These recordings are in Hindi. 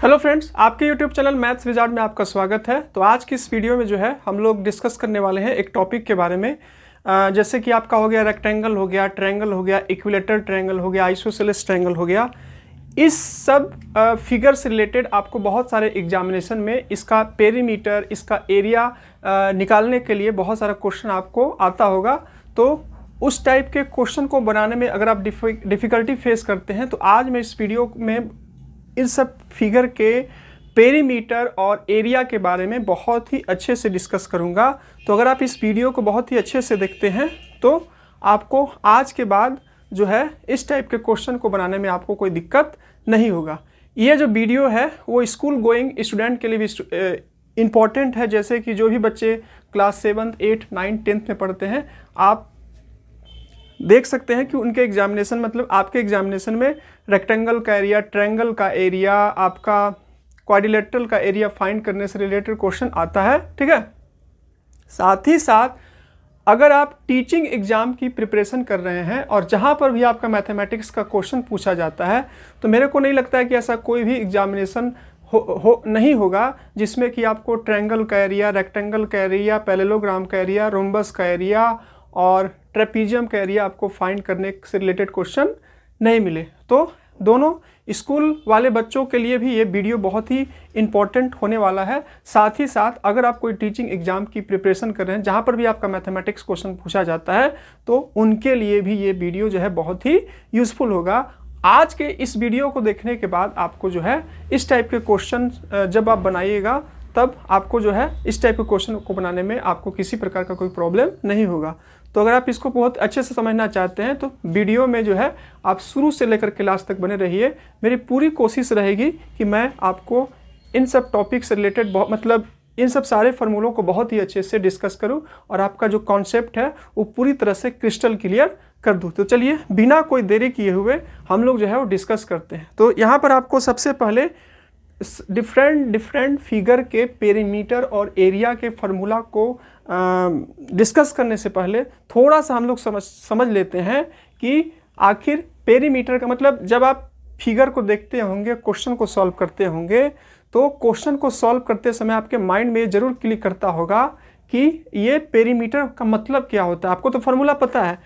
हेलो फ्रेंड्स, आपके यूट्यूब चैनल मैथ्स विजार्ड में आपका स्वागत है। तो आज की इस वीडियो में जो है हम लोग डिस्कस करने वाले हैं एक टॉपिक के बारे में। जैसे कि आपका हो गया रेक्टेंगल, हो गया ट्रायंगल, हो गया इक्विलेटरल ट्रायंगल, हो गया आइसोसेलेस ट्रायंगल, हो गया। इस सब फिगर से रिलेटेड आपको बहुत सारे एग्जामिनेशन में इसका पेरीमीटर, इसका एरिया निकालने के लिए बहुत सारा क्वेश्चन आपको आता होगा। तो उस टाइप के क्वेश्चन को बनाने में अगर आप डिफ़िकल्टी फेस करते हैं तो आज मैं इस वीडियो में इन सब फिगर के पेरीमीटर और एरिया के बारे में बहुत ही अच्छे से डिस्कस करूंगा। तो अगर आप इस वीडियो को बहुत ही अच्छे से देखते हैं तो आपको आज के बाद जो है इस टाइप के क्वेश्चन को बनाने में आपको कोई दिक्कत नहीं होगा। ये जो वीडियो है वो स्कूल गोइंग स्टूडेंट के लिए भी इम्पॉर्टेंट है। जैसे कि जो भी बच्चे क्लास 7, 8, 9, 10 में पढ़ते हैं, आप देख सकते हैं कि उनके एग्जामिनेशन मतलब आपके एग्जामिनेशन में रेक्टेंगल का एरिया, ट्रायंगल का एरिया, आपका क्वाड्रिलेटरल का एरिया फाइंड करने से रिलेटेड क्वेश्चन आता है। ठीक है, साथ ही साथ अगर आप टीचिंग एग्जाम की प्रिपरेशन कर रहे हैं और जहां पर भी आपका मैथमेटिक्स का क्वेश्चन पूछा जाता है, तो मेरे को नहीं लगता है कि ऐसा कोई भी एग्जामिनेशन नहीं होगा जिसमें कि आपको ट्रायंगल का एरिया, रेक्टेंगल का एरिया, पैरेललोग्राम का एरिया, रोम्बस का एरिया और ट्रेपीजियम का एरिया आपको फाइंड करने से रिलेटेड क्वेश्चन नहीं मिले। तो दोनों स्कूल वाले बच्चों के लिए भी ये वीडियो बहुत ही इम्पॉर्टेंट होने वाला है। साथ ही साथ अगर आप कोई टीचिंग एग्जाम की प्रिपरेशन कर रहे हैं जहाँ पर भी आपका मैथमेटिक्स क्वेश्चन पूछा जाता है, तो उनके लिए भी ये वीडियो जो है बहुत ही यूज़फुल होगा। आज के इस वीडियो को देखने के बाद आपको जो है इस टाइप के क्वेश्चन जब आप बनाइएगा तब आपको जो है इस टाइप के क्वेश्चन को बनाने में आपको किसी प्रकार का कोई प्रॉब्लम नहीं होगा। तो अगर आप इसको बहुत अच्छे से समझना चाहते हैं तो वीडियो में जो है आप शुरू से लेकर के लास्ट तक बने रहिए। मेरी पूरी कोशिश रहेगी कि मैं आपको इन सब टॉपिक से रिलेटेड मतलब इन सब सारे फार्मूलों को बहुत ही अच्छे से डिस्कस करूं और आपका जो कॉन्सेप्ट है वो पूरी तरह से क्रिस्टल क्लियर कर दूं। तो चलिए बिना कोई देरी किए हुए हम लोग जो है वो डिस्कस करते हैं। तो यहाँ पर आपको सबसे पहले डिफरेंट फिगर के पेरीमीटर और एरिया के फार्मूला को डिस्कस करने से पहले थोड़ा सा हम लोग समझ लेते हैं कि आखिर पेरीमीटर का मतलब, जब आप फिगर को देखते होंगे, क्वेश्चन को सॉल्व करते होंगे, तो क्वेश्चन को सॉल्व करते समय आपके माइंड में जरूर क्लिक करता होगा कि ये पेरीमीटर का मतलब क्या होता है। आपको तो फार्मूला पता है,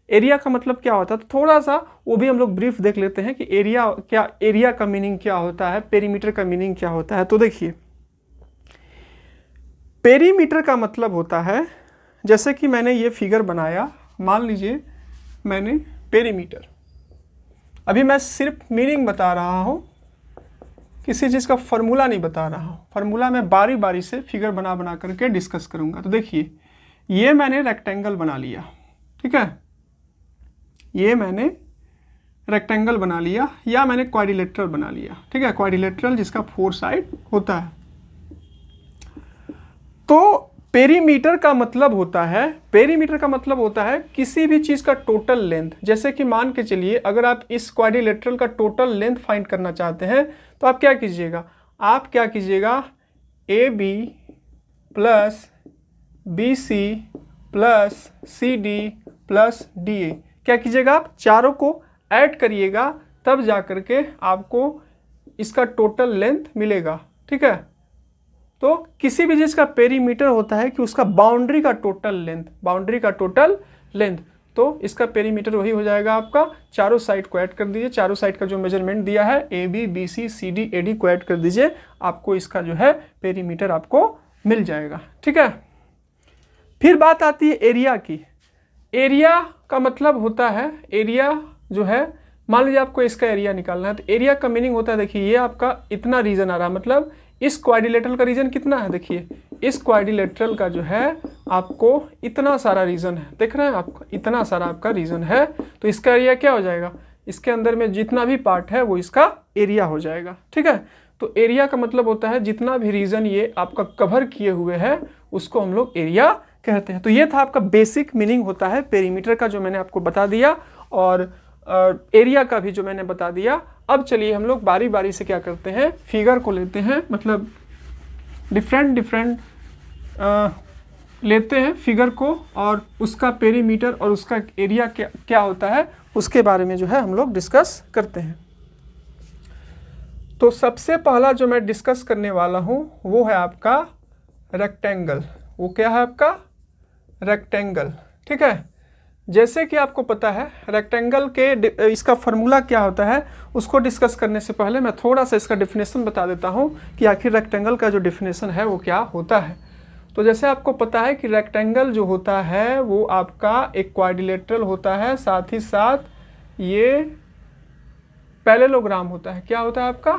एरिया का मतलब क्या होता है, तो थोड़ा सा वो भी हम लोग ब्रीफ देख लेते हैं कि एरिया का मीनिंग क्या होता है, पेरीमीटर का मीनिंग क्या होता है। तो देखिए, पेरीमीटर का मतलब होता है, जैसे कि मैंने ये फिगर बनाया, मान लीजिए मैंने पेरीमीटर, अभी मैं सिर्फ मीनिंग बता रहा हूँ, किसी चीज़ का फार्मूला नहीं बता रहा हूँ। फार्मूला मैं बारी बारी से फिगर बना करके डिस्कस करूँगा। तो देखिए, ये मैंने रेक्टेंगल बना लिया, ठीक है, ये मैंने रेक्टेंगल बना लिया, या मैंने क्वाड्रिलेटरल बना लिया, ठीक है, क्वाड्रिलेटरल जिसका 4 साइड होता है। तो पेरीमीटर का मतलब होता है किसी भी चीज़ का टोटल लेंथ। जैसे कि मान के चलिए, अगर आप इस क्वाड्रिलेटरल का टोटल लेंथ फाइंड करना चाहते हैं तो आप क्या कीजिएगा, AB plus BC plus CD plus DA, क्या कीजिएगा, आप चारों को ऐड करिएगा, तब जा करके आपको इसका टोटल लेंथ मिलेगा। ठीक है, तो किसी भी चीज़ का पेरीमीटर होता है कि उसका बाउंड्री का टोटल लेंथ, तो इसका पेरीमीटर वही हो जाएगा आपका, चारों साइड को ऐड कर दीजिए, चारों साइड का जो मेजरमेंट दिया है AB BC CD AD को ऐड कर दीजिए, आपको इसका जो है पेरीमीटर आपको मिल जाएगा। ठीक है, फिर बात आती है एरिया की। एरिया का मतलब होता है, एरिया जो है, मान लीजिए आपको इसका एरिया निकालना है, तो एरिया का मीनिंग होता है, देखिए ये आपका इतना रीजन आ रहा है, मतलब इस क्वाड्रिलेटरल का रीजन कितना है, देखिए इस क्वाड्रिलेटरल का जो है आपको इतना सारा रीजन है, देख रहे हैं आपको, इतना सारा आपका रीजन है, तो इसका एरिया क्या हो जाएगा, इसके अंदर में जितना भी पार्ट है वो इसका एरिया हो जाएगा। ठीक है, तो एरिया का मतलब होता है जितना भी रीजन ये आपका कवर किए हुए है उसको हम लोग एरिया कहते हैं। तो ये था आपका बेसिक मीनिंग होता है पेरीमीटर का, जो मैंने आपको बता दिया, और एरिया का भी जो मैंने बता दिया। अब चलिए हम लोग बारी बारी से क्या करते हैं, फिगर को लेते हैं, मतलब डिफरेंट लेते हैं फिगर को, और उसका पेरीमीटर और उसका एरिया क्या होता है उसके बारे में जो है हम लोग डिस्कस करते हैं। तो सबसे पहला जो मैं डिस्कस करने वाला हूँ वो है आपका रेक्टेंगल। वो क्या है आपका? रेक्टेंगल। ठीक है, जैसे कि आपको पता है रेक्टेंगल के इसका फॉर्मूला क्या होता है, उसको डिस्कस करने से पहले मैं थोड़ा सा इसका डेफिनेशन बता देता हूँ कि आखिर रेक्टेंगल का जो डेफिनेशन है वो क्या होता है। तो जैसे आपको पता है कि रेक्टेंगल जो होता है वो आपका एक क्वाड्रिलेटरल होता है, साथ ही साथ ये पैरेललोग्राम होता है। क्या होता है आपका?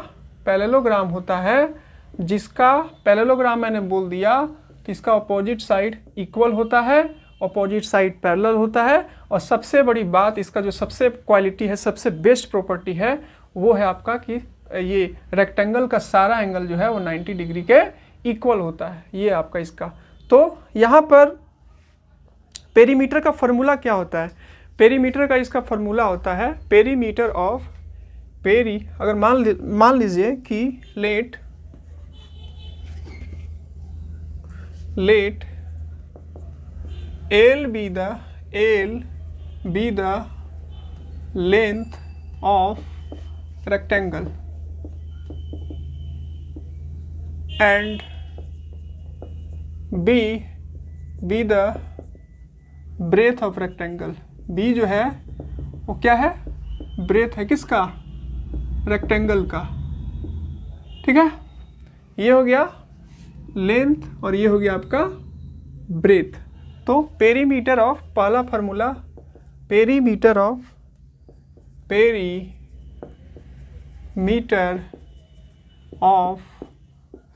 पैरेललोग्राम होता है, जिसका पैरेललोग्राम मैंने बोल दिया तो इसका अपोजिट साइड इक्वल होता है, अपोजिट साइड पैरेलल होता है, और सबसे बड़ी बात इसका जो सबसे क्वालिटी है, सबसे बेस्ट प्रॉपर्टी है वो है आपका कि ये रेक्टेंगल का सारा एंगल जो है वो 90 डिग्री के इक्वल होता है। ये आपका इसका। तो यहाँ पर पेरीमीटर का फॉर्मूला क्या होता है? पेरीमीटर का इसका फॉर्मूला होता है पेरीमीटर ऑफ अगर मान लीजिए कि late L be the length of rectangle and B be the breadth of rectangle। B जो है वो क्या है? ब्रेथ है किसका? रेक्टेंगल का। ठीक है, ये हो गया लेंथ और ये हो गया आपका ब्रेथ। तो पेरीमीटर ऑफ पहला formula, perimeter of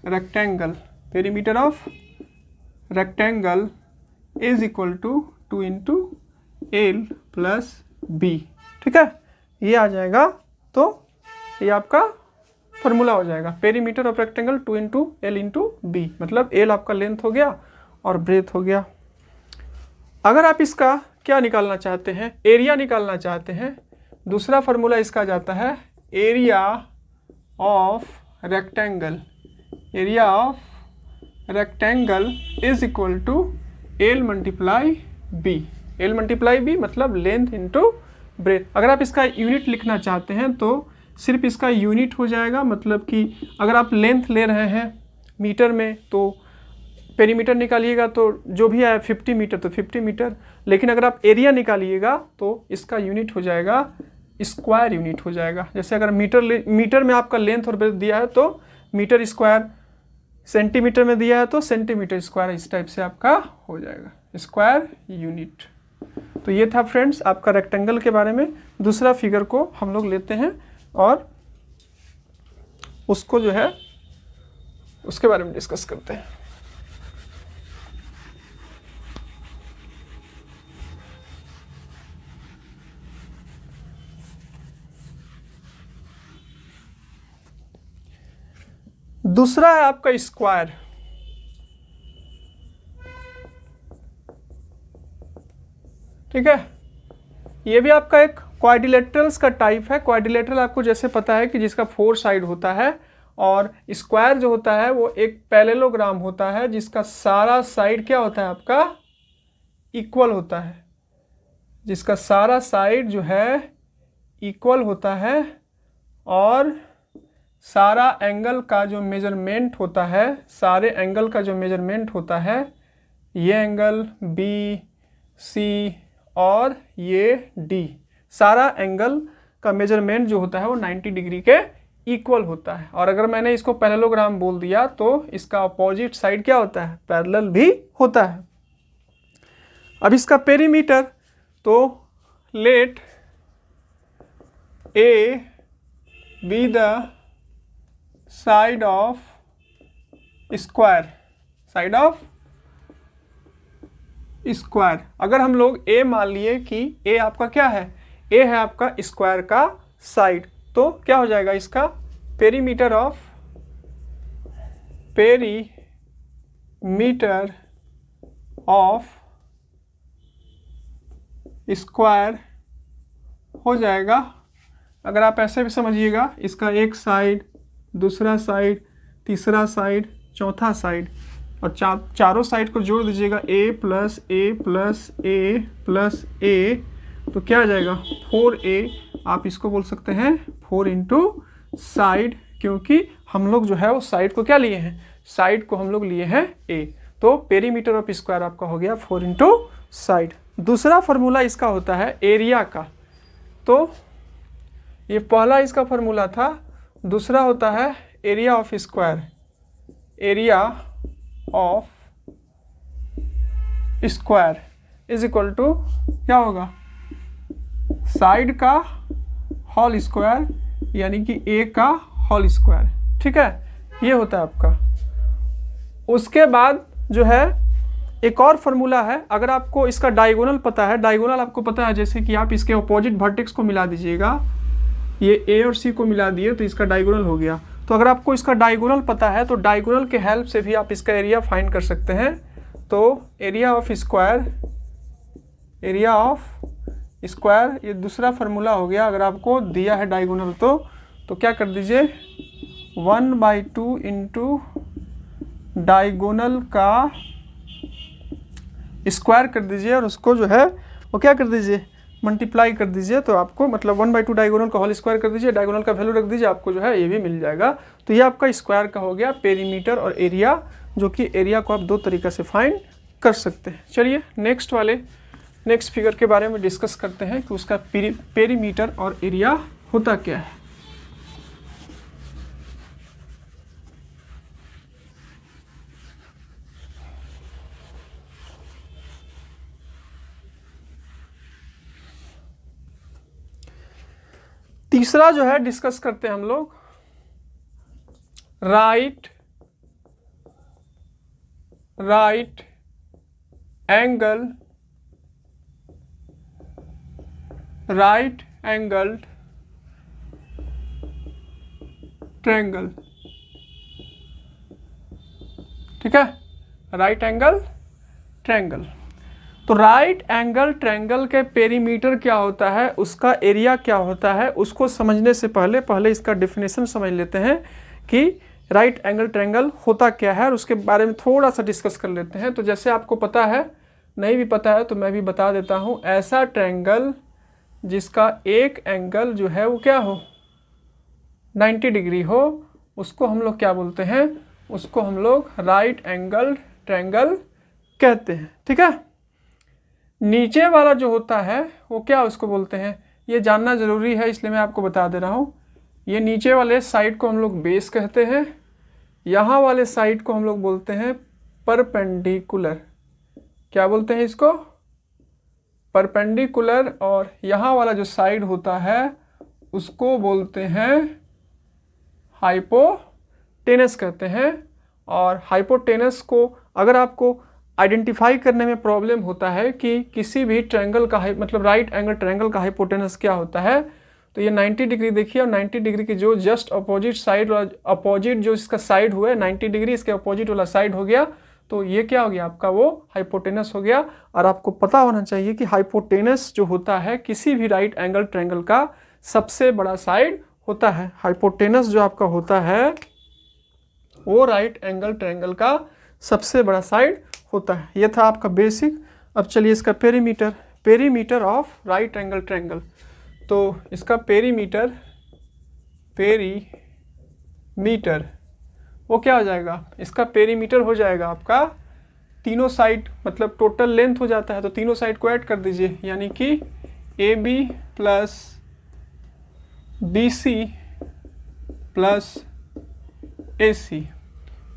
rectangle, perimeter of rectangle is equal to 2 into L plus B. ठीक है, ये आ जाएगा। तो ये आपका फॉर्मूला हो जाएगा perimeter of rectangle 2 into L into B, मतलब एल आपका लेंथ हो गया और ब्रेथ हो गया। अगर आप इसका क्या निकालना चाहते हैं, एरिया निकालना चाहते हैं, दूसरा फार्मूला इसका जाता है area of rectangle. Area of rectangle is equal to L multiply B. L multiply B मतलब लेंथ इंटू ब्रेथ। अगर आप इसका यूनिट लिखना चाहते हैं तो सिर्फ इसका यूनिट हो जाएगा, मतलब कि अगर आप लेंथ ले रहे हैं मीटर में तो पेरीमीटर निकालिएगा तो जो भी आए 50 मीटर तो 50 मीटर, लेकिन अगर आप एरिया निकालिएगा तो इसका यूनिट हो जाएगा स्क्वायर यूनिट हो जाएगा। जैसे अगर मीटर में आपका लेंथ और ब्रेथ दिया है तो मीटर स्क्वायर, सेंटीमीटर में दिया है तो सेंटीमीटर स्क्वायर, इस टाइप से आपका हो जाएगा स्क्वायर यूनिट। तो ये था फ्रेंड्स आपका रेक्टेंगल के बारे में। दूसरा फिगर को हम लोग लेते हैं और उसको जो है उसके बारे में डिस्कस करते हैं। दूसरा है आपका स्क्वायर। ठीक है, ये भी आपका एक क्वाड्रिलेटरल्स का टाइप है। क्वाड्रिलेटरल आपको जैसे पता है कि जिसका 4 साइड होता है, और स्क्वायर जो होता है वो एक पैरेललोग्राम होता है जिसका सारा साइड क्या होता है आपका? इक्वल होता है। जिसका सारा साइड जो है इक्वल होता है और सारा एंगल का जो मेजरमेंट होता है, सारे एंगल का जो मेजरमेंट होता है, ये एंगल बी सी और ये डी, सारा एंगल का मेजरमेंट जो होता है वो 90 डिग्री के इक्वल होता है। और अगर मैंने इसको पैरेललोग्राम बोल दिया तो इसका अपोजिट साइड क्या होता है? पैरेलल भी होता है। अब इसका पेरीमीटर, तो let A be the side of square, side of square. अगर हम लोग ए मान लिए कि ए आपका क्या है? ए है आपका स्क्वायर का साइड, तो क्या हो जाएगा इसका? पेरीमीटर ऑफ स्क्वायर हो जाएगा। अगर आप ऐसे भी समझिएगा, इसका एक साइड, दूसरा साइड, तीसरा साइड, चौथा साइड, और चारों साइड को जोड़ दीजिएगा a plus a plus a plus a, तो क्या आ जाएगा? 4a। आप इसको बोल सकते हैं 4 इंटू साइड क्योंकि हम लोग जो है वो साइड को क्या लिए हैं, साइड को हम लोग लिए हैं ए। तो पेरीमीटर ऑफ स्क्वायर आपका हो गया 4 इंटू साइड। दूसरा फॉर्मूला इसका होता है एरिया का, तो ये पहला इसका फॉर्मूला था। दूसरा होता है area of square, area of square is equal to क्या होगा, साइड का होल स्क्वायर यानी कि ए का होल स्क्वायर। ठीक है, ये होता है आपका। उसके बाद जो है एक और फार्मूला है, अगर आपको इसका डायगोनल पता है, डायगोनल आपको पता है, जैसे कि आप इसके अपोजिट वर्टेक्स को मिला दीजिएगा, ये ए और सी को मिला दिए तो इसका डायगोनल हो गया। तो अगर आपको इसका डायगोनल पता है तो डायगोनल के हेल्प से भी आप इसका एरिया फाइंड कर सकते हैं। तो area of square, area of square ये दूसरा फार्मूला हो गया। अगर आपको दिया है डायगोनल तो क्या कर दीजिए 1/2 इंटू डायगोनल का स्क्वायर कर दीजिए और उसको जो है वो क्या कर दीजिए मल्टीप्लाई कर दीजिए। तो आपको मतलब 1/2 डायगोनल का होल स्क्वायर कर दीजिए, डायगोनल का वैल्यू रख दीजिए, आपको जो है ये भी मिल जाएगा। तो ये आपका स्क्वायर का हो गया पेरीमीटर और एरिया, जो कि एरिया को आप दो तरीक़े से फाइंड कर सकते हैं। चलिए नेक्स्ट फिगर के बारे में डिस्कस करते हैं कि उसका पेरीमीटर और एरिया होता क्या है। तीसरा जो है डिस्कस करते हैं हम लोग राइट एंगल्ड ट्रायंगल। ठीक है, राइट एंगल ट्रायंगल। तो राइट एंगल ट्रायंगल के पेरीमीटर क्या होता है, उसका एरिया क्या होता है, उसको समझने से पहले इसका डेफिनेशन समझ लेते हैं कि राइट एंगल ट्रायंगल होता क्या है, और उसके बारे में थोड़ा सा डिस्कस कर लेते हैं। तो जैसे आपको पता है, नहीं भी पता है तो मैं भी बता देता हूँ, ऐसा ट्रायंगल जिसका एक एंगल जो है वो क्या हो 90 डिग्री हो, उसको हम लोग क्या बोलते हैं, उसको हम लोग राइट एंगल ट्रायंगल कहते हैं। ठीक है, नीचे वाला जो होता है वो क्या उसको बोलते हैं, ये जानना ज़रूरी है इसलिए मैं आपको बता दे रहा हूँ। ये नीचे वाले साइड को हम लोग बेस कहते हैं, यहाँ वाले साइड को हम लोग बोलते हैं परपेंडिकुलर। क्या बोलते हैं इसको, परपेंडिकुलर। और यहाँ वाला जो साइड होता है उसको बोलते हैं हाइपोटेनस कहते हैं। और हाइपोटेनस को अगर आपको आइडेंटिफाई करने में प्रॉब्लम होता है कि किसी भी ट्रायंगल का मतलब राइट एंगल ट्रायंगल का हाइपोटेनस क्या होता है, तो ये 90 डिग्री देखिए, और 90 डिग्री की जो जस्ट अपोजिट साइड, और अपोजिट जो इसका साइड हुआ है 90 डिग्री, इसके अपोजिट वाला साइड हो गया, तो ये क्या हो गया आपका वो हाइपोटेनस हो गया। और आपको पता होना चाहिए कि हाइपोटेनस जो होता है किसी भी राइट एंगल ट्रायंगल का सबसे बड़ा साइड होता है। हाइपोटेनस जो आपका होता है वो राइट एंगल ट्रायंगल का सबसे बड़ा साइड होता है। ये था आपका बेसिक। अब चलिए इसका perimeter of right angle triangle. तो इसका पेरीमीटर वो क्या हो जाएगा, इसका पेरीमीटर हो जाएगा आपका तीनों साइड, मतलब टोटल लेंथ हो जाता है तो तीनों साइड को ऐड कर दीजिए, यानी कि AB plus BC plus AC।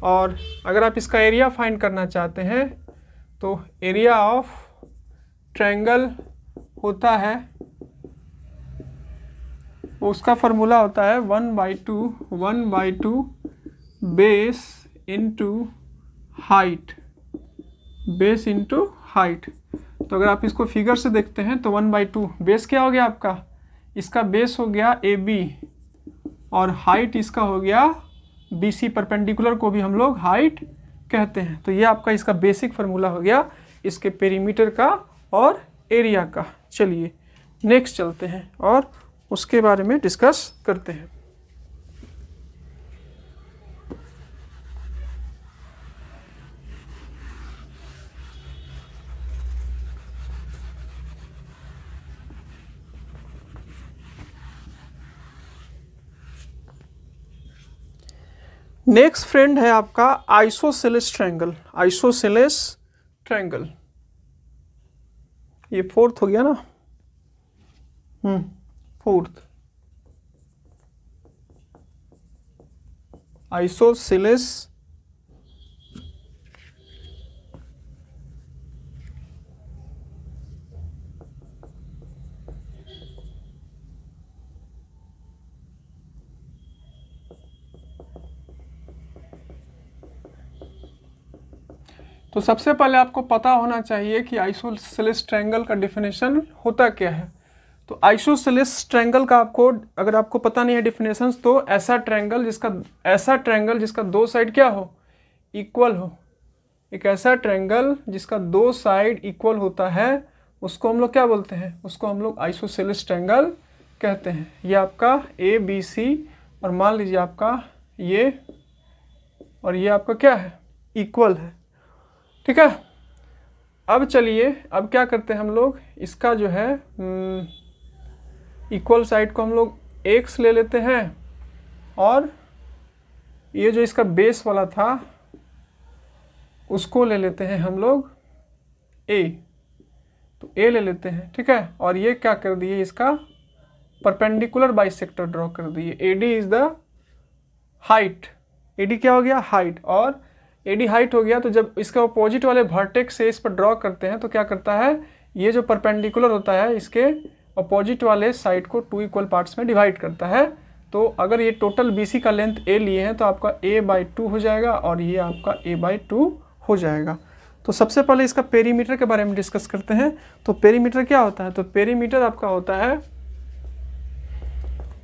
और अगर आप इसका एरिया फाइंड करना चाहते हैं तो एरिया ऑफ ट्रायंगल होता है, उसका फार्मूला होता है 1/2 base into height, base into height. तो अगर आप इसको फिगर से देखते हैं तो 1/2 बेस क्या हो गया आपका, इसका बेस हो गया AB और हाइट इसका हो गया BC। परपेंडिकुलर को भी हम लोग हाइट कहते हैं। तो ये आपका इसका बेसिक फार्मूला हो गया इसके पेरीमीटर का और एरिया का। चलिए नेक्स्ट चलते हैं और उसके बारे में डिस्कस करते हैं। नेक्स्ट फ्रेंड है आपका आइसोसेलेस ट्रायंगल। आइसोसेलेस ट्रायंगल, ये फोर्थ हो गया ना, फोर्थ आइसोसेलेस तो सबसे पहले आपको पता होना चाहिए कि आइसोसेलेस ट्रायंगल का डेफिनेशन होता क्या है। तो आइसोसेलेस ट्रायंगल का आपको, अगर आपको पता नहीं है डेफिनेशंस, तो ऐसा ट्रायंगल जिसका दो साइड क्या हो, इक्वल हो। एक ऐसा ट्रायंगल जिसका दो साइड इक्वल होता है उसको हम लोग क्या बोलते हैं, उसको हम लोग आइसोसेलेस ट्रायंगल कहते हैं। ये आपका ABC और मान लीजिए आपका ये और ये आपका क्या है, इक्वल है, ठीक है। अब चलिए, अब क्या करते हैं हम लोग, इसका जो है इक्वल साइड को हम लोग x ले लेते हैं और ये जो इसका बेस वाला था उसको ले लेते हैं हम लोग a, तो a ले लेते हैं, ठीक है। और ये क्या कर दिए, इसका परपेंडिकुलर बाइसेक्टर ड्रॉ कर दिए। AD is the height, AD क्या हो गया, हाइट, और AD हाइट हो गया। तो जब इसके अपोजिट वाले वर्टेक्स से इस पर ड्रॉ करते हैं तो क्या करता है, ये जो परपेंडिकुलर होता है इसके अपोजिट वाले साइड को 2 इक्वल पार्ट्स में डिवाइड करता है। तो अगर ये टोटल BC का लेंथ A लिए हैं तो आपका A/2 हो जाएगा और ये आपका A/2 हो जाएगा। तो सबसे पहले इसका पेरीमीटर के बारे में डिस्कस करते हैं। तो पेरीमीटर क्या होता है, तो पेरीमीटर आपका होता है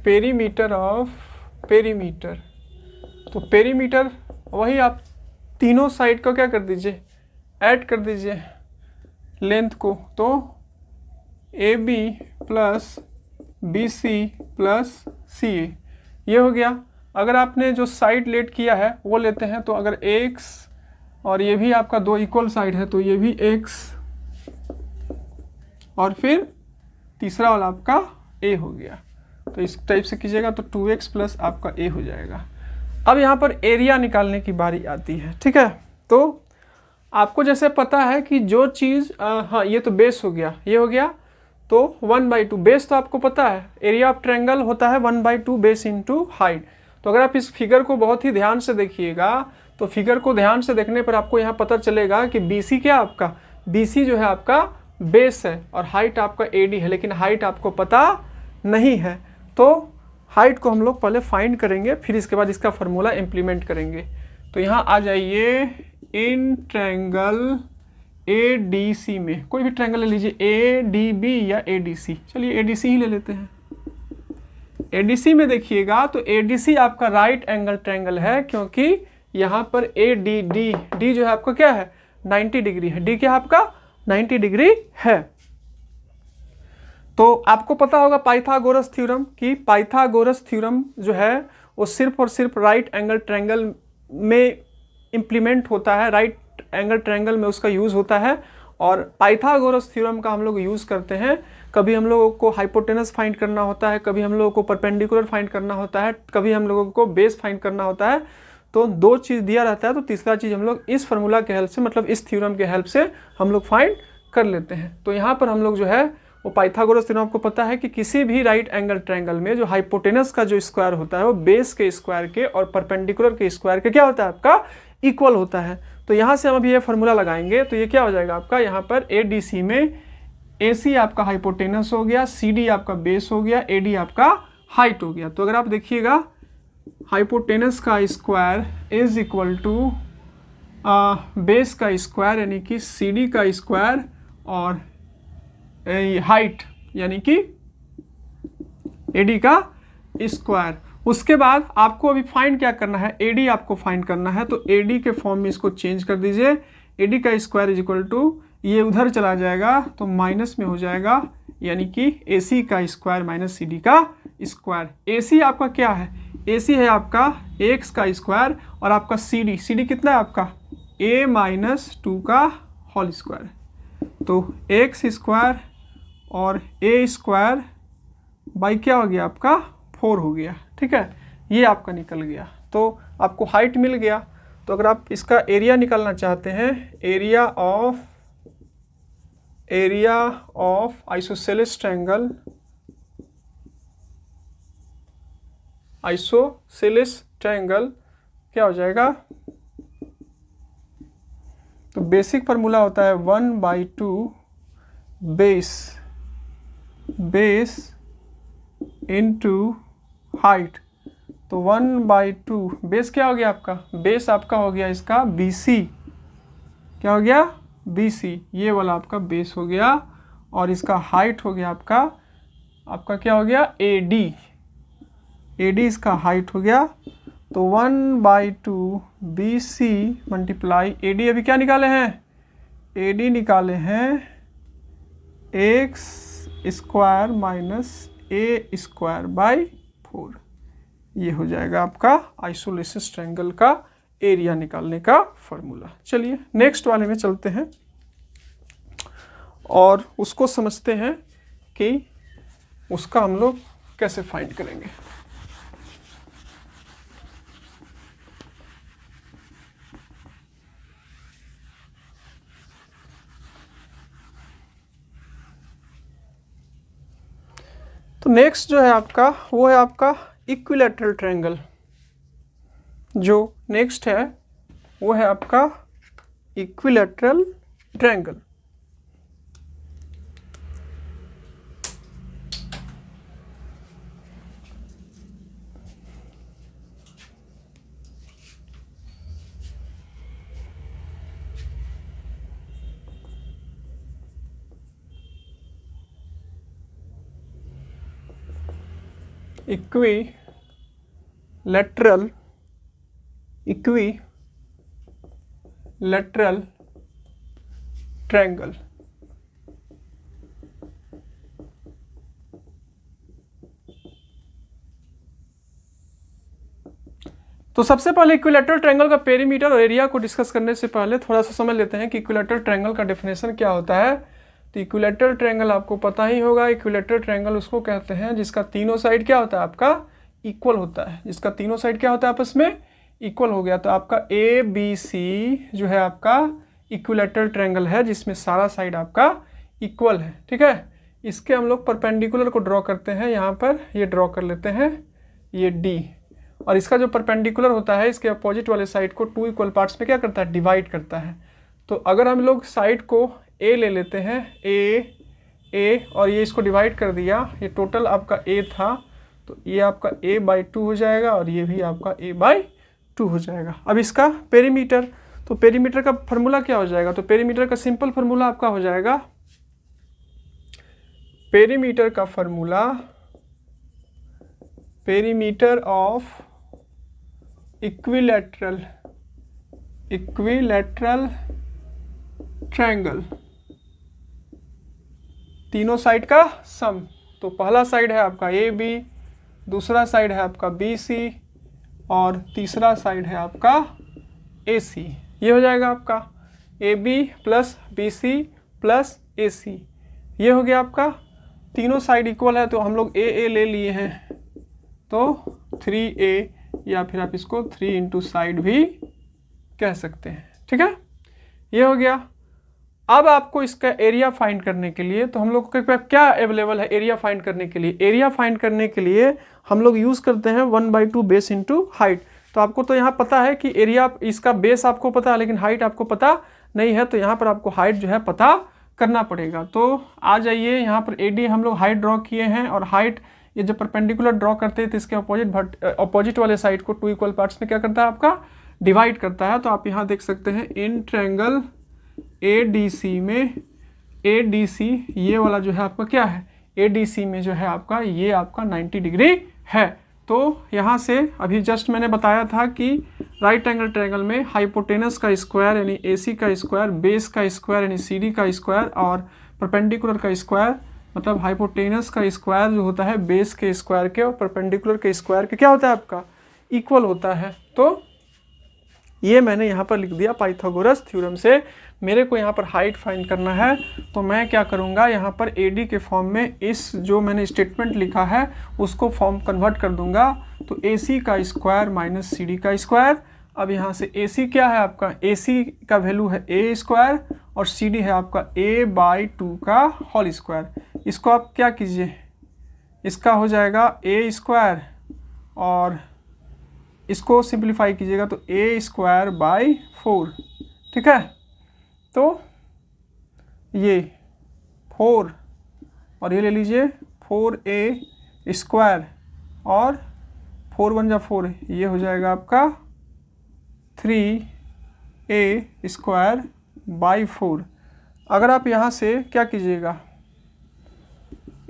पेरीमीटर ऑफ पेरीमीटर। तो पेरीमीटर वही, आप तीनों साइड को क्या कर दीजिए, ऐड कर दीजिए लेंथ को, तो AB plus BC plus CA ये हो गया। अगर आपने जो साइड लेट किया है वो लेते हैं, तो अगर X और ये भी आपका दो इक्वल साइड है तो ये भी X और फिर तीसरा वाला आपका A हो गया। तो इस टाइप से कीजिएगा तो 2x प्लस आपका A हो जाएगा। अब यहाँ पर एरिया निकालने की बारी आती है, ठीक है। तो आपको जैसे पता है कि जो चीज़ हाँ ये तो बेस हो गया, ये हो गया, तो 1/2 बेस तो आपको पता है, एरिया ऑफ ट्रायंगल होता है 1/2 बेस इंटू हाइट। तो अगर आप इस फिगर को बहुत ही ध्यान से देखिएगा तो फिगर को ध्यान से देखने पर आपको यहाँ पता चलेगा कि BC क्या आपका, BC जो है आपका बेस है और हाइट आपका AD है, लेकिन हाइट आपको पता नहीं है। तो हाइट को हम लोग पहले फाइंड करेंगे, फिर इसके बाद इसका फॉर्मूला इम्प्लीमेंट करेंगे। तो यहाँ आ जाइए, इन ट्रायंगल ADC में कोई भी ट्रायंगल ले लीजिए, ADB या ADC, चलिए ADC ही ले लेते हैं। ADC में देखिएगा तो ADC आपका राइट एंगल ट्रायंगल है, क्योंकि यहाँ पर D जो है आपका क्या है, 90 डिग्री है। D क्या है आपका, 90 डिग्री है। तो आपको पता होगा पाइथागोरस थ्योरम, कि पाइथागोरस थ्योरम जो है वो सिर्फ और सिर्फ राइट एंगल ट्रायंगल में इम्प्लीमेंट होता है, राइट एंगल ट्रायंगल में उसका यूज़ होता है। और पाइथागोरस थ्योरम का हम लोग यूज़ करते हैं, कभी हम लोगों को हाइपोटेनस फाइंड करना होता है, कभी हम लोगों को परपेंडिकुलर फाइंड करना होता है, कभी हम लोगों को बेस फाइंड करना होता है। तो दो चीज़ दिया रहता है, तो तीसरा चीज़ हम लोग इस फार्मूला के हेल्प से, मतलब इस थ्योरम के हेल्प से हम लोग फाइंड कर लेते हैं। तो यहाँ पर हम लोग जो है वो पाइथागोरस थ्योरम, आपको पता है कि किसी भी राइट एंगल ट्रायंगल में जो हाइपोटेनस का जो स्क्वायर होता है वो बेस के स्क्वायर के और परपेंडिकुलर के स्क्वायर के क्या होता है, आपका इक्वल होता है। तो यहाँ से हम अभी ये फार्मूला लगाएंगे तो ये क्या हो जाएगा आपका, यहाँ पर ADC में AC आपका हाइपोटेनस हो गया, CD आपका बेस हो गया, AD आपका हाइट हो गया। तो अगर आप देखिएगा हाइपोटेनस का square is equal to base का स्क्वायर यानी कि CD का स्क्वायर और हाइट यानी कि AD का स्क्वायर। उसके बाद आपको अभी फाइंड क्या करना है, AD आपको फाइंड करना है। तो AD के फॉर्म में इसको चेंज कर दीजिए, AD का स्क्वायर इज इक्वल टू, ये उधर चला जाएगा तो माइनस में हो जाएगा, यानी कि AC का स्क्वायर माइनस CD का स्क्वायर। AC आपका क्या है, AC है आपका x का स्क्वायर और आपका CD कितना है आपका a-2 का होल स्क्वायर। तो x स्क्वायर और a स्क्वायर बाई क्या हो गया आपका 4 हो गया, ठीक है, ये आपका निकल गया। तो आपको हाइट मिल गया। तो अगर आप इसका एरिया निकालना चाहते हैं, area of isosceles triangle, isosceles triangle क्या हो जाएगा? तो बेसिक फार्मूला होता है 1/2 बेस इनटू हाइट। तो 1/2 बेस क्या हो गया आपका? बेस आपका हो गया इसका BC। क्या हो गया? BC, ये वाला आपका बेस हो गया। और इसका हाइट हो गया आपका क्या हो गया? AD इसका हाइट हो गया। तो 1/2 BC मल्टीप्लाई AD। अभी क्या निकाले हैं? AD निकाले हैं x² माइनस A²/4। ये हो जाएगा आपका आइसोसेलेस ट्रायंगल का एरिया निकालने का फॉर्मूला। चलिए नेक्स्ट वाले में चलते हैं और उसको समझते हैं कि उसका हम लोग कैसे फाइंड करेंगे। तो नेक्स्ट जो है आपका वो है आपका इक्विलैटरल ट्रायंगल। जो नेक्स्ट है वो है आपका इक्विलैटरल ट्रायंगल। Equilateral triangle. तो सबसे पहले इक्विलैटरल ट्रायंगल का पेरीमीटर और एरिया को डिस्कस करने से पहले थोड़ा सा समझ लेते हैं कि इक्विलैटरल ट्रायंगल का डेफिनेशन क्या होता है। तो इक्विलैटरल ट्रायंगल आपको पता ही होगा। इक्विलैटरल ट्रायंगल उसको कहते हैं जिसका तीनों साइड क्या होता है? आपका इक्वल होता है। जिसका तीनों साइड क्या होता है? आपस में इक्वल हो गया। तो आपका ABC जो है आपका इक्विलैटरल ट्रायंगल है जिसमें सारा साइड आपका इक्वल है। ठीक है, इसके हम लोग परपेंडिकुलर को ड्रॉ करते हैं। यहाँ पर ये ड्रॉ कर लेते हैं, ये D। और इसका जो परपेंडिकुलर होता है इसके अपोजिट वाले साइड को 2 इक्वल पार्ट्स में क्या करता है? डिवाइड करता है। तो अगर हम लोग साइड को A ले लेते हैं, A और ये इसको डिवाइड कर दिया, ये टोटल आपका A था, तो ये आपका A/2 हो जाएगा और ये भी आपका A/2 हो जाएगा। अब इसका पेरीमीटर, तो पेरीमीटर का फॉर्मूला क्या हो जाएगा? तो पेरीमीटर का सिंपल फार्मूला आपका हो जाएगा, पेरीमीटर का formula, perimeter of equilateral triangle, तीनों साइड का सम। तो पहला साइड है आपका AB, दूसरा साइड है आपका BC और तीसरा साइड है आपका AC। ये हो जाएगा आपका AB plus BC plus AC। ये हो गया आपका, तीनों साइड इक्वल है तो हम लोग AA ले लिए हैं, तो 3A या फिर आप इसको 3 इंटू साइड भी कह सकते हैं। ठीक है, ये हो गया। अब आपको इसका एरिया फाइंड करने के लिए, तो हम लोग के पास क्या अवेलेबल है एरिया फाइंड करने के लिए? एरिया फाइंड करने के लिए हम लोग यूज़ करते हैं 1/2 बेस इंटू हाइट। तो आपको तो यहाँ पता है कि एरिया इसका बेस आपको पता है, लेकिन हाइट आपको पता नहीं है, तो यहाँ पर आपको हाइट जो है पता करना पड़ेगा। तो आ जाइए, यहाँ पर AD हम लोग हाइट ड्रॉ किए हैं और हाइट ये जब परपेंडिकुलर ड्रॉ करते हैं तो इसके अपोजिट वाले साइड को 2 इक्वल पार्ट्स में क्या करता है? आपका डिवाइड करता है। तो आप यहाँ देख सकते हैं इन ट्रायंगल ADC में, ADC ये वाला जो है आपका क्या है? ADC में जो है आपका ये आपका 90 डिग्री है। तो यहाँ से अभी जस्ट मैंने बताया था कि राइट एंगल ट्रायंगल में हाइपोटेनस का स्क्वायर यानी AC का स्क्वायर, बेस का स्क्वायर यानी CD का स्क्वायर और परपेंडिकुलर का स्क्वायर, मतलब हाइपोटेनस का स्क्वायर जो होता है बेस के स्क्वायर के और परपेंडिकुलर के स्क्वायर के क्या होता है? आपका इक्वल होता है। तो ये मैंने यहाँ पर लिख दिया पाइथागोरस थ्योरम से। मेरे को यहाँ पर हाइट फाइंड करना है, तो मैं क्या करूँगा, यहाँ पर AD के फॉर्म में इस जो मैंने स्टेटमेंट लिखा है उसको फॉर्म कन्वर्ट कर दूंगा। तो AC का स्क्वायर माइनस CD का स्क्वायर। अब यहाँ से AC क्या है आपका, AC का वैल्यू है A स्क्वायर और CD है आपका A/2 का होल स्क्वायर। इसको आप क्या कीजिए, इसका हो जाएगा A स्क्वायर और इसको सिंप्लीफाई कीजिएगा तो A स्क्वायर बाई 4, ठीक है। तो ये 4 और ये ले लीजिए 4A स्क्वायर और 4 1 जा 4, ये हो जाएगा आपका 3A स्क्वायर बाई 4। अगर आप यहाँ से क्या कीजिएगा,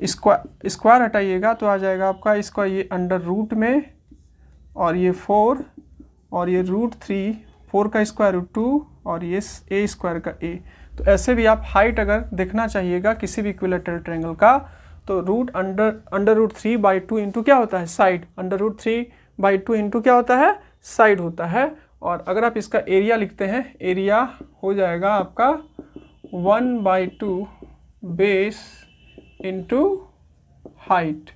स्क्वायर हटाइएगा तो आ जाएगा आपका इसका ये अंडर रूट में और ये 4 और ये √3, 4 का स्क्वायर रूट 2 और ये A स्क्वायर का A। तो ऐसे भी आप हाइट अगर देखना चाहिएगा किसी भी इक्विलैटरल ट्रायंगल का तो √3/2 इंटू क्या होता है, साइड। √3/2 इंटू क्या होता है, साइड होता है। और अगर आप इसका एरिया लिखते हैं, एरिया हो जाएगा आपका 1/2 बेस इंटू हाइट,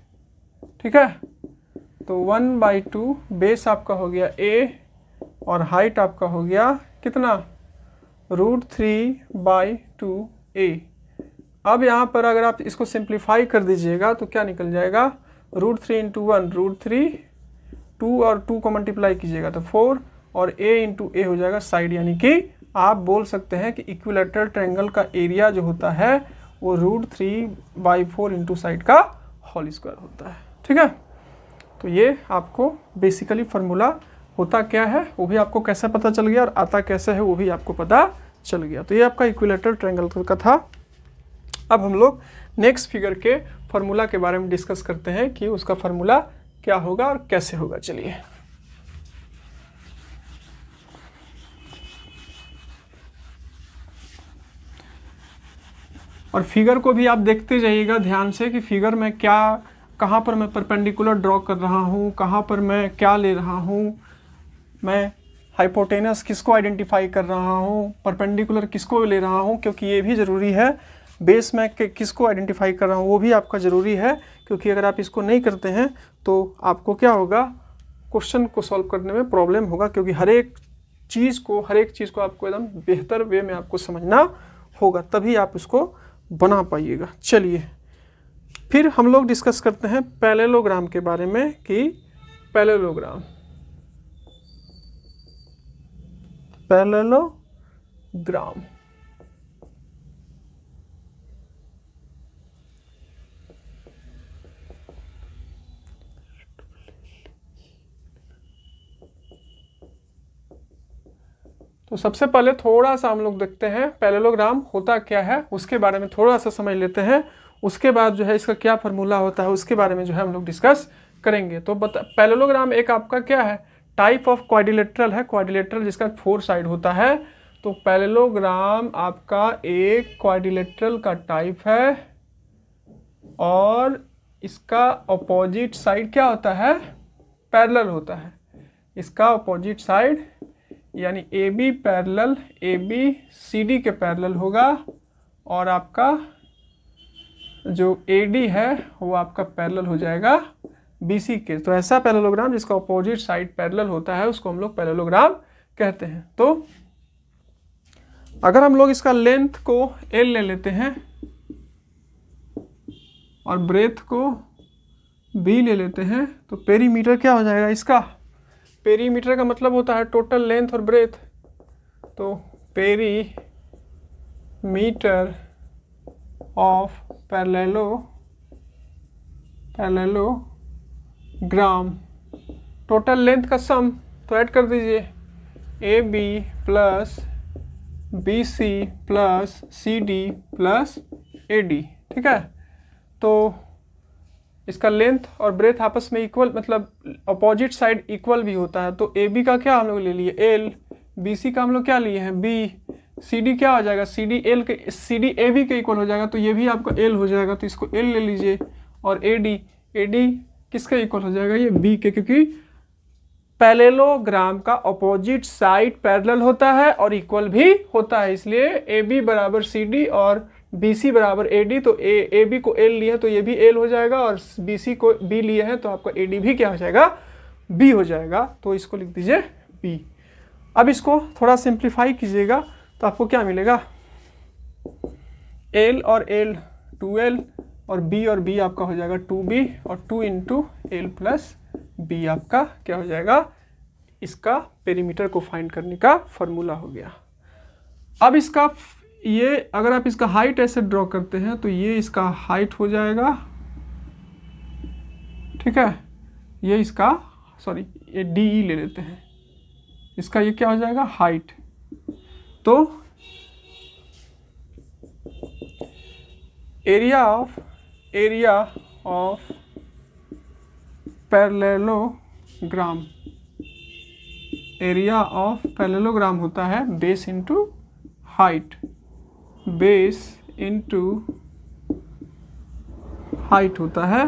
ठीक है। तो 1/2 बेस आपका हो गया A और हाइट आपका हो गया कितना, √3/2A। अब यहाँ पर अगर आप इसको सिंप्लीफाई कर दीजिएगा तो क्या निकल जाएगा, √3 इंटू 1 √3, 2 और 2 को मल्टीप्लाई कीजिएगा तो 4 और A इंटू A हो जाएगा साइड। यानी कि आप बोल सकते हैं कि इक्विलैटरल ट्रायंगल का एरिया जो होता है वो √3/4 इंटू साइड का होल स्क्वायर होता है, ठीक है। तो ये आपको बेसिकली फार्मूला होता क्या है वो भी आपको कैसे पता चल गया और आता कैसे है वो भी आपको पता चल गया। तो ये आपका इक्विलैटरल ट्रायंगल का था। अब हम लोग नेक्स्ट फिगर के फार्मूला के बारे में डिस्कस करते हैं कि उसका फार्मूला क्या होगा और कैसे होगा। चलिए, और फिगर को भी आप देखते जाइएगा ध्यान से कि फिगर में क्या, कहाँ पर मैं परपेंडिकुलर ड्रॉ कर रहा हूँ, कहाँ पर मैं क्या ले रहा हूँ, मैं हाइपोटेनस किसको आइडेंटिफाई कर रहा हूँ, परपेंडिकुलर किसको ले रहा हूँ, क्योंकि ये भी ज़रूरी है। बेस में किसको आइडेंटिफाई कर रहा हूँ वो भी आपका ज़रूरी है, क्योंकि अगर आप इसको नहीं करते हैं तो आपको क्या होगा, क्वेश्चन को सॉल्व करने में प्रॉब्लम होगा, क्योंकि हर एक चीज़ को आपको एकदम बेहतर वे में आपको समझना होगा, तभी आप उसको बना पाइएगा। चलिए फिर हम लोग डिस्कस करते हैं पैरेललोग्राम के बारे में कि पैरेललोग्राम तो सबसे पहले थोड़ा सा हम लोग देखते हैं पैरेललोग्राम होता क्या है, उसके बारे में थोड़ा सा समझ लेते हैं। उसके बाद जो है इसका क्या फार्मूला होता है उसके बारे में जो है हम लोग डिस्कस करेंगे। तो पैरेललोग्राम एक आपका क्या है, टाइप ऑफ क्वाड्रिलेटरल है, क्वाड्रिलेटरल जिसका 4 साइड होता है। तो पैरेललोग्राम आपका एक क्वाड्रिलेटरल का टाइप है और इसका अपोजिट साइड क्या होता है, पैरेलल होता है। इसका अपोजिट साइड यानी AB पैरेलल, AB CD के पैरेलल होगा और आपका जो AD है वो आपका पैरेलल हो जाएगा BC के। तो ऐसा पैरेललोग्राम जिसका अपोजिट साइड पैरेलल होता है उसको हम लोग पैरेललोग्राम कहते हैं। तो अगर हम लोग इसका लेंथ को L ले लेते हैं और ब्रेथ को B ले लेते हैं तो पेरीमीटर क्या हो जाएगा, इसका पेरीमीटर का मतलब होता है टोटल लेंथ और ब्रेथ। तो perimeter of parallelogram, total length का सम, तो ऐड कर दीजिए AB plus BC plus CD plus AD, ठीक है। तो इसका लेंथ और ब्रेथ आपस में इक्वल, मतलब अपोजिट साइड इक्वल भी होता है। तो AB का क्या हम लोग ले लिए L, BC का हम लोग क्या लिए हैं B, CD क्या हो जाएगा, CD AB के इक्वल हो जाएगा, तो ये भी आपका L हो जाएगा, तो इसको L ले लीजिए। और AD किसके इक्वल हो जाएगा, ये B के, क्योंकि पैरेललोग्राम का अपोजिट साइड पैरेलल होता है और इक्वल भी होता है, इसलिए AB बराबर CD और BC बराबर AD। तो AB को L लिया है तो ये भी L हो जाएगा और BC को B लिए हैं तो आपका AD भी क्या हो जाएगा, बी हो जाएगा, तो इसको लिख दीजिए बी। अब इसको थोड़ा सिंप्लीफाई कीजिएगा तो आपको क्या मिलेगा, एल और एल 2l और b आपका हो जाएगा 2b और 2 इंटू एल प्लस बी आपका क्या हो जाएगा, इसका पेरीमीटर को फाइंड करने का फॉर्मूला हो गया। अब इसका ये अगर आप इसका हाइट ऐसे ड्रॉ करते हैं तो ये इसका हाइट हो जाएगा, ठीक है, ये इसका सॉरी ये डी ले लेते हैं, इसका ये क्या हो जाएगा हाइट। तो area of parallelogram, area of parallelogram होता है base into height, base into height होता है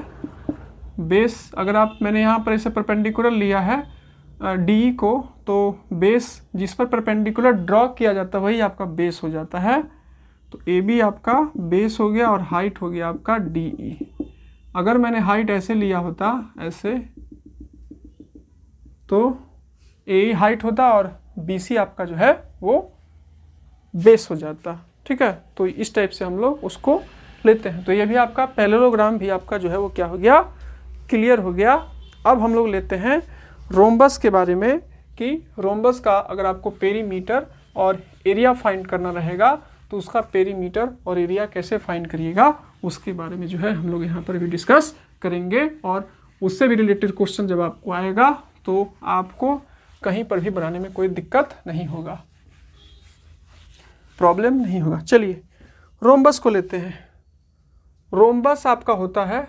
बेस। अगर आप मैंने यहाँ पर ऐसे परपेंडिकुलर लिया है डी को, तो बेस जिस पर परपेंडिकुलर ड्रॉ किया जाता है वही आपका बेस हो जाता है। तो ए बी आपका बेस हो गया और हाइट हो गया आपका डी ई। अगर मैंने हाइट ऐसे लिया होता ऐसे, तो ए हाइट होता और बी सी आपका जो है वो बेस हो जाता, ठीक है। तो इस टाइप से हम लोग उसको लेते हैं। तो ये भी आपका पैरेललोग्राम भी आपका जो है वो क्या हो गया, क्लियर हो गया। अब हम लोग लेते हैं रोम्बस के बारे में, कि रोम्बस का अगर आपको पेरीमीटर और एरिया फाइंड करना रहेगा तो उसका पेरीमीटर और एरिया कैसे फाइंड करिएगा उसके बारे में जो है हम लोग यहाँ पर भी डिस्कस करेंगे। और उससे भी रिलेटेड क्वेश्चन जब आपको आएगा तो आपको कहीं पर भी बनाने में कोई दिक्कत नहीं होगा, प्रॉब्लम नहीं होगा। चलिए रोम्बस को लेते हैं। रोम्बस आपका होता है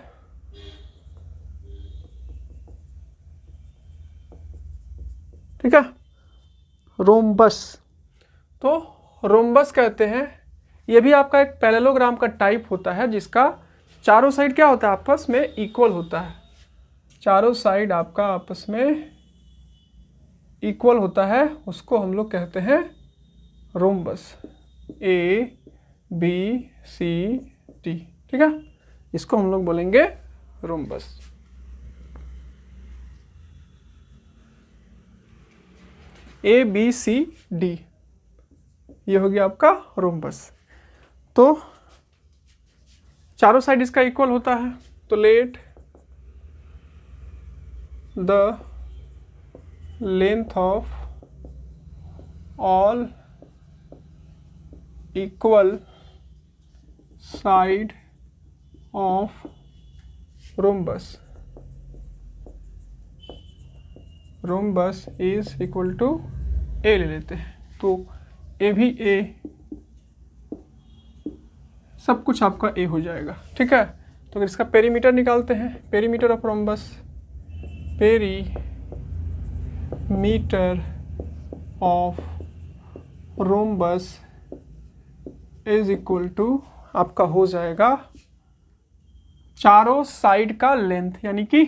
ठीक है, रोम्बस। तो रोम्बस कहते हैं, ये भी आपका एक पैरेललोग्राम का टाइप होता है जिसका चारों साइड क्या होता है आपस में इक्वल होता है, चारों साइड आपका आपस में इक्वल होता है, उसको हम लोग कहते हैं rhombus, A B C D, ठीक है, इसको हम लोग बोलेंगे rhombus. A B C D, ये हो गया आपका रोम्बस। तो चारों साइड इसका इक्वल होता है, तो let the length of all equal side of rhombus, rhombus is equal to a ले लेते हैं। तो ए भी ए, सब कुछ आपका ए हो जाएगा, ठीक है। तो अगर इसका पेरीमीटर निकालते हैं, perimeter of rhombus, perimeter of rhombus is equal to आपका हो जाएगा चारों साइड का लेंथ, यानी कि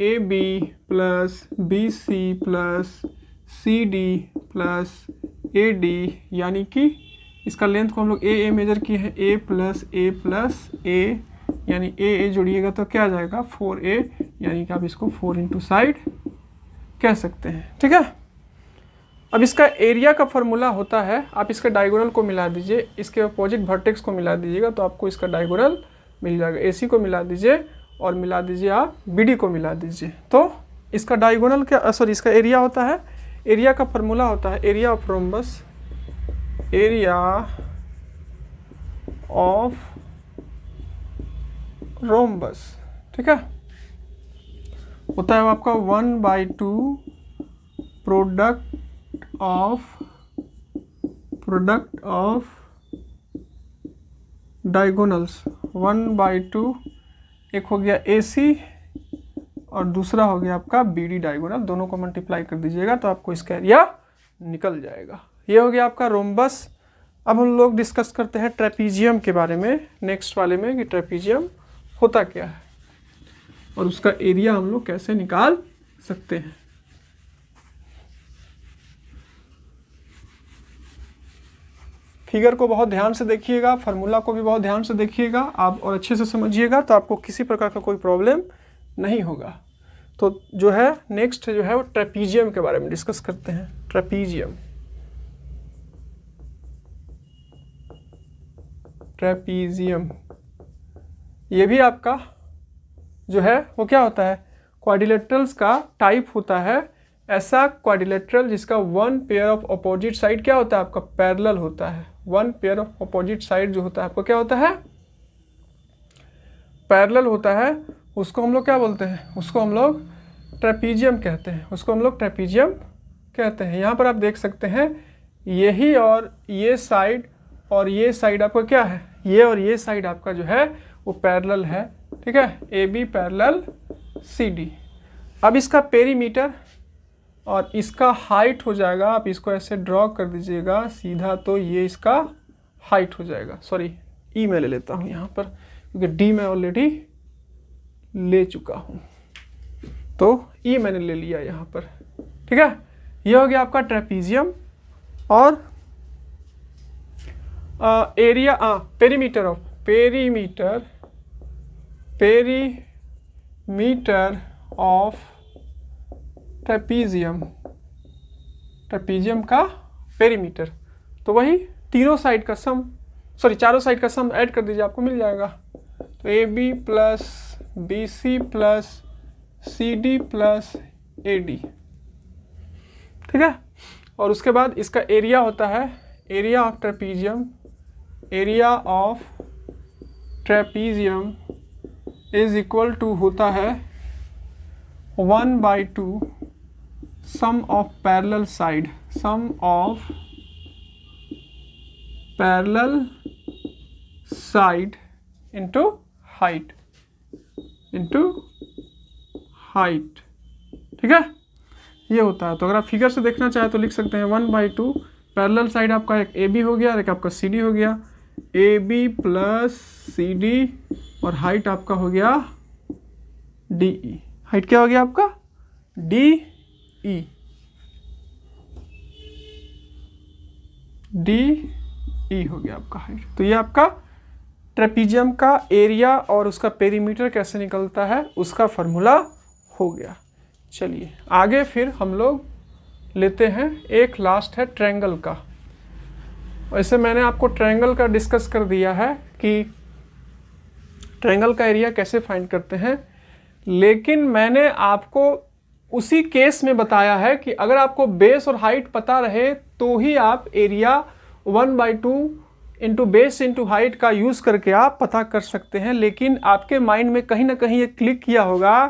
A B plus B C plus C D plus A D, यानी कि इसका लेंथ को हम लोग ए मेजर किए हैं, ए प्लस ए, यानी ए जोड़िएगा तो क्या आ जाएगा 4a, यानी कि आप इसको 4 इंटू साइड कह सकते हैं, ठीक है। अब इसका एरिया का फॉर्मूला होता है, आप इसका डायगोनल को मिला दीजिए, इसके अपोजिट वर्टेक्स को मिला दीजिएगा तो आपको इसका डायगोनल मिल जाएगा। AC को मिला दीजिए और मिला दीजिए आप BD को मिला दीजिए, तो इसका डायगोनल क्या सॉरी इसका एरिया होता है, एरिया का फॉर्मूला होता है area of rhombus, area of rhombus, ठीक है, होता है वो आपका 1/2 प्रोडक्ट ऑफ डायगोनल्स, 1/2, एक हो गया AC और दूसरा हो गया आपका BD डायगोनल, दोनों को मल्टीप्लाई कर दीजिएगा तो आपको इसका एरिया निकल जाएगा। ये हो गया आपका रोम्बस। अब हम लोग डिस्कस करते हैं ट्रेपीजियम के बारे में नेक्स्ट वाले में, कि ट्रेपीजियम होता क्या है और उसका एरिया हम लोग कैसे निकाल सकते हैं। फिगर को बहुत ध्यान से देखिएगा, फार्मूला को भी बहुत ध्यान से देखिएगा आप और अच्छे से समझिएगा, तो आपको किसी प्रकार का कोई प्रॉब्लम नहीं होगा। तो जो है नेक्स्ट जो है वो ट्रेपीजियम के बारे में डिस्कस करते हैं। ट्रेपीजियम, ट्रेपीजियम ये भी आपका जो है वो क्या होता है, क्वाड्रिलेटरल्स का टाइप होता है। ऐसा क्वाड्रिलेटरल जिसका one pair of opposite side क्या होता है आपका, पैरेलल होता है। One pair of opposite side जो होता है आपको क्या होता है, पैरेलल होता है। उसको हम लोग क्या बोलते हैं, उसको हम लोग ट्रेपीजियम कहते हैं। उसको हम लोग ट्रेपीजियम कहते हैं। यहाँ पर आप देख सकते हैं यही और ये साइड आपका क्या है, ये और ये साइड आपका जो है वो पैरेलल है, ठीक है, A B parallel C D. अब इसका पेरीमीटर और इसका हाइट हो जाएगा, आप इसको ऐसे ड्रॉ कर दीजिएगा सीधा, तो ये इसका हाइट हो जाएगा। सॉरी ई मैं ले लेता हूँ यहाँ पर, क्योंकि डी मैं ऑलरेडी ले चुका हूँ, तो ई मैंने ले लिया यहाँ पर, ठीक है। ये हो गया आपका ट्रेपीजियम। और एरिया पेरीमीटर ऑफ ट्रेपीजियम का पेरीमीटर, तो वही तीनों साइड का सम, सॉरी चारों साइड का सम ऐड कर दीजिए, आपको मिल जाएगा। तो a B plus B C plus C D plus A d, ठीक है। और उसके बाद इसका एरिया होता है, area of trapezium is equal to होता है 1/2 sum of parallel side into height, ठीक है, ये होता है। तो अगर आप फिगर से देखना चाहें तो लिख सकते हैं 1/2 पैरेलल साइड आपका एक ए बी हो गया और एक आपका सी डी हो गया, A B plus C D, और हाइट आपका हो गया डी ई। हाइट क्या हो गया आपका, डी ई हो गया आपका हाइट। तो ये आपका ट्रेपीजियम का एरिया और उसका पेरीमीटर कैसे निकलता है उसका फॉर्मूला हो गया। चलिए आगे फिर हम लोग लेते हैं, एक लास्ट है ट्रायंगल का। वैसे मैंने आपको ट्रायंगल का डिस्कस कर दिया है कि ट्रायंगल का एरिया कैसे फाइंड करते हैं, लेकिन मैंने आपको उसी केस में बताया है कि अगर आपको बेस और हाइट पता रहे तो ही आप area 1/2 into base into height का यूज़ करके आप पता कर सकते हैं। लेकिन आपके माइंड में कहीं ना कहीं ये क्लिक किया होगा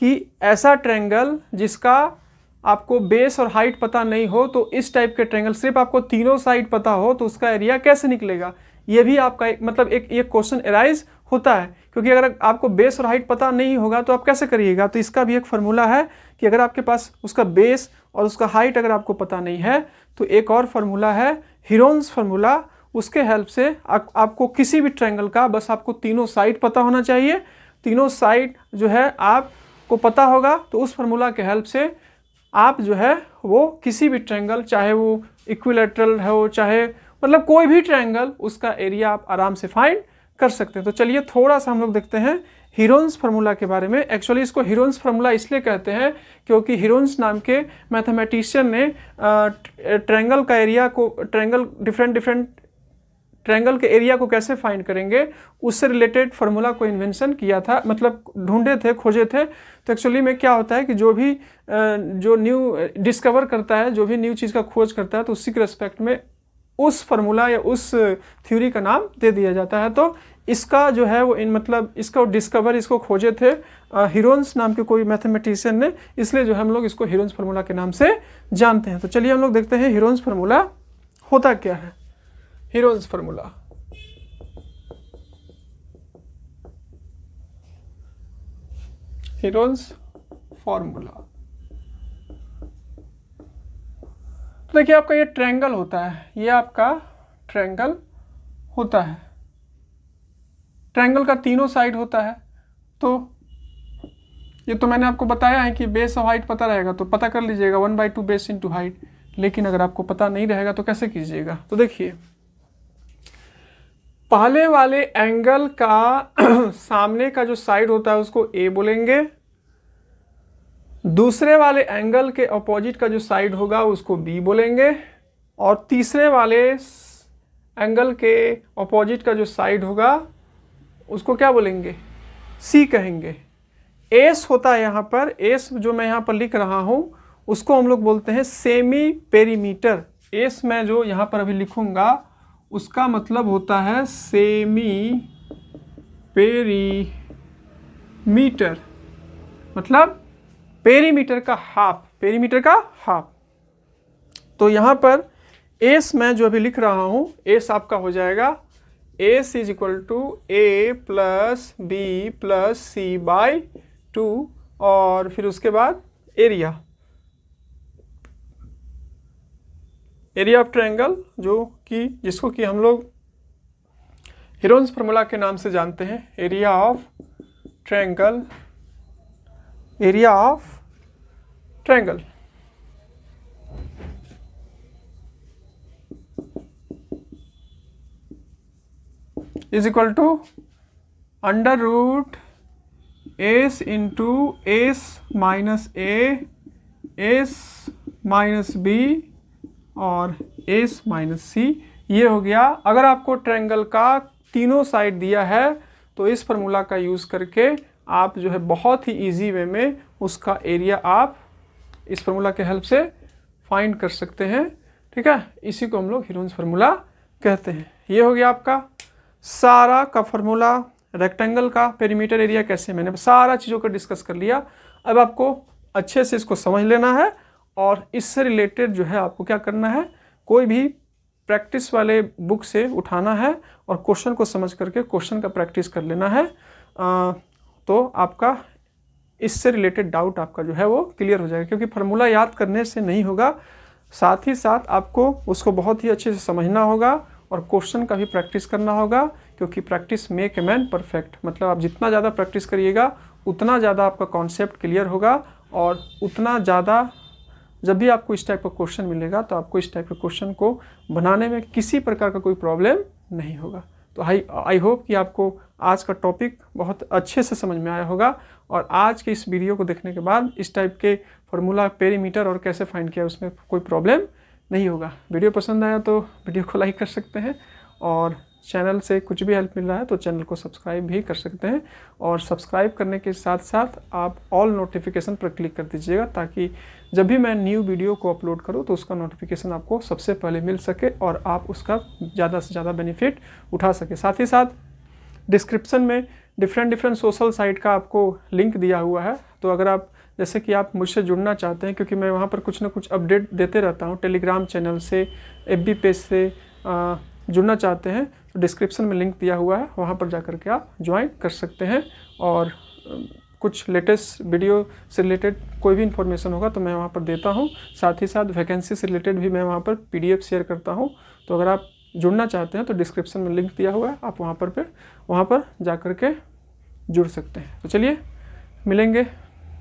कि ऐसा ट्रायंगल जिसका आपको बेस और हाइट पता नहीं हो, तो इस टाइप के ट्रायंगल सिर्फ आपको तीनों साइड पता हो तो उसका एरिया कैसे निकलेगा, ये भी आपका एक ये क्वेश्चन अराइज होता है। क्योंकि अगर आपको बेस और हाइट पता नहीं होगा तो आप कैसे करिएगा। तो इसका भी एक फार्मूला है कि अगर आपके पास उसका बेस और उसका हाइट अगर आपको पता नहीं है तो एक और फार्मूला है हीरोन्स फार्मूला। उसके हेल्प से आपको किसी भी ट्रायंगल का बस आपको तीनों साइड पता होना चाहिए। तीनों साइड जो है आपको पता होगा तो उस फार्मूला के हेल्प से आप जो है वो किसी भी ट्रायंगल, चाहे वो इक्विलैटरल हो चाहे मतलब कोई भी ट्रायंगल, उसका एरिया आप आराम से फाइंड कर सकते हैं। तो चलिए थोड़ा सा हम लोग देखते हैं हीरोन्स फार्मूला के बारे में। एक्चुअली इसको हीरोन्स फार्मूला इसलिए कहते हैं क्योंकि हीरोन्स नाम के मैथमेटिशियन ने ट्रायंगल का एरिया को, डिफरेंट ट्रायंगल के एरिया को कैसे फाइंड करेंगे उससे रिलेटेड फार्मूला को इन्वेंशन किया था, मतलब ढूंढे थे, खोजे थे। तो एक्चुअली में क्या होता है कि जो न्यू डिस्कवर करता है, जो भी न्यू चीज़ का खोज करता है तो उसी के रेस्पेक्ट में उस फार्मूला या उस थ्योरी का नाम दे दिया जाता है। तो इसका जो है वो इसको खोजे थे हीरोन्स नाम के कोई मैथमेटिशियन ने, इसलिए जो हम लोग इसको हीरोन्स फार्मूला के नाम से जानते हैं। तो चलिए हम लोग देखते हैं हीरोन्स फार्मूला होता क्या है। हीरोन्स फार्मूला, तो देखिए आपका ये ट्रायंगल होता है, ये आपका ट्रायंगल होता है। ट्रायंगल का तीनों साइड होता है। तो ये तो मैंने आपको बताया है कि बेस और हाइट पता रहेगा तो पता कर लीजिएगा 1/2 बेस इंटू हाइट। लेकिन अगर आपको पता नहीं रहेगा तो कैसे कीजिएगा। तो देखिए पहले वाले एंगल का सामने का जो साइड होता है उसको ए बोलेंगे, दूसरे वाले एंगल के अपोजिट का जो साइड होगा उसको बी बोलेंगे, और तीसरे वाले एंगल के अपोजिट का जो साइड होगा उसको क्या बोलेंगे, सी कहेंगे। एस होता है यहाँ पर, एस जो मैं यहाँ पर लिख रहा हूँ उसको हम लोग बोलते हैं सेमी पेरीमीटर। एस मैं जो यहाँ पर अभी लिखूँगा उसका मतलब होता है सेमी पेरीमीटर, मतलब पेरीमीटर का हाफ, पेरीमीटर का हाफ। तो यहाँ पर एस मैं जो अभी लिख रहा हूँ, एस आपका हो जाएगा S is equal to A plus B plus C by 2, और फिर उसके बाद एरिया, एरिया ऑफ ट्रायंगल, जो कि जिसको कि हम लोग हीरोन्स फार्मूला के नाम से जानते हैं, area of triangle, area of triangle. Is equal to under root S into S minus A, S minus B और एस माइनस सी। ये हो गया। अगर आपको ट्रायंगल का तीनों साइड दिया है तो इस फार्मूला का यूज़ करके आप जो है बहुत ही इजी वे में उसका एरिया आप इस फार्मूला के हेल्प से फाइंड कर सकते हैं। ठीक है, इसी को हम लोग हीरोन्स फार्मूला कहते हैं। ये हो गया आपका सारा का फार्मूला। रेक्टेंगल का पेरीमीटर एरिया कैसे, मैंने सारा चीज़ों को डिस्कस कर लिया। अब आपको अच्छे से इसको समझ लेना है और इससे रिलेटेड जो है आपको क्या करना है, कोई भी प्रैक्टिस वाले बुक से उठाना है और क्वेश्चन को समझ करके क्वेश्चन का प्रैक्टिस कर लेना है। तो आपका इससे रिलेटेड डाउट आपका जो है वो क्लियर हो जाएगा, क्योंकि फार्मूला याद करने से नहीं होगा, साथ ही साथ आपको उसको बहुत ही अच्छे से समझना होगा और क्वेश्चन का भी प्रैक्टिस करना होगा, क्योंकि practice make a man perfect. मतलब आप जितना ज़्यादा प्रैक्टिस करिएगा उतना ज़्यादा आपका कॉन्सेप्ट क्लियर होगा, और उतना ज़्यादा जब भी आपको इस टाइप का क्वेश्चन मिलेगा तो आपको इस टाइप के क्वेश्चन को बनाने में किसी प्रकार का कोई प्रॉब्लम नहीं होगा। तो आई होप कि आपको आज का टॉपिक बहुत अच्छे से समझ में आया होगा, और आज के इस वीडियो को देखने के बाद इस टाइप के फार्मूला, पेरीमीटर और कैसे फाइंड किया उसमें कोई प्रॉब्लम नहीं होगा। वीडियो पसंद आया तो वीडियो को लाइक कर सकते हैं, और चैनल से कुछ भी हेल्प मिल रहा है तो चैनल को सब्सक्राइब भी कर सकते हैं। और सब्सक्राइब करने के साथ साथ आप ऑल नोटिफिकेशन पर क्लिक कर दीजिएगा, ताकि जब भी मैं न्यू वीडियो को अपलोड करूं तो उसका नोटिफिकेशन आपको सबसे पहले मिल सके और आप उसका ज़्यादा से ज़्यादा बेनिफिट उठा सके। साथ ही साथ डिस्क्रिप्शन में डिफरेंट सोशल साइट का आपको लिंक दिया हुआ है, तो अगर आप जैसे कि आप मुझसे जुड़ना चाहते हैं, क्योंकि मैं वहाँ पर कुछ ना कुछ अपडेट देते रहता हूँ, टेलीग्राम चैनल से, FB पेज से जुड़ना चाहते हैं तो डिस्क्रिप्शन में लिंक दिया हुआ है, वहाँ पर जा कर के आप ज्वाइन कर सकते हैं। और कुछ लेटेस्ट वीडियो से रिलेटेड कोई भी इन्फॉर्मेशन होगा तो मैं वहाँ पर देता हूँ। साथ ही साथ वैकेंसी से रिलेटेड भी मैं वहाँ पर PDF शेयर करता हूँ। तो अगर आप जुड़ना चाहते हैं तो डिस्क्रिप्शन में लिंक दिया हुआ है, आप वहाँ पर जा कर के जुड़ सकते हैं। तो चलिए मिलेंगे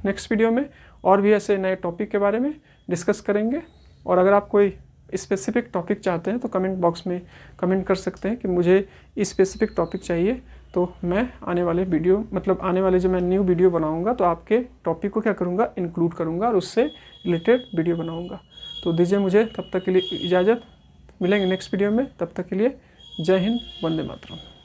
नेक्स्ट वीडियो में, और भी ऐसे नए टॉपिक के बारे में डिस्कस करेंगे। और अगर आप कोई स्पेसिफिक टॉपिक चाहते हैं तो कमेंट बॉक्स में कमेंट कर सकते हैं कि मुझे इस स्पेसिफिक टॉपिक चाहिए, तो मैं आने वाले वीडियो, मतलब आने वाले जो मैं न्यू वीडियो बनाऊंगा तो आपके टॉपिक को क्या करूंगा, इंक्लूड करूंगा और उससे रिलेटेड वीडियो बनाऊंगा। तो दीजिए मुझे तब तक के लिए इजाज़त, मिलेंगे नेक्स्ट वीडियो में। तब तक के लिए जय हिंद, वंदे मातरम।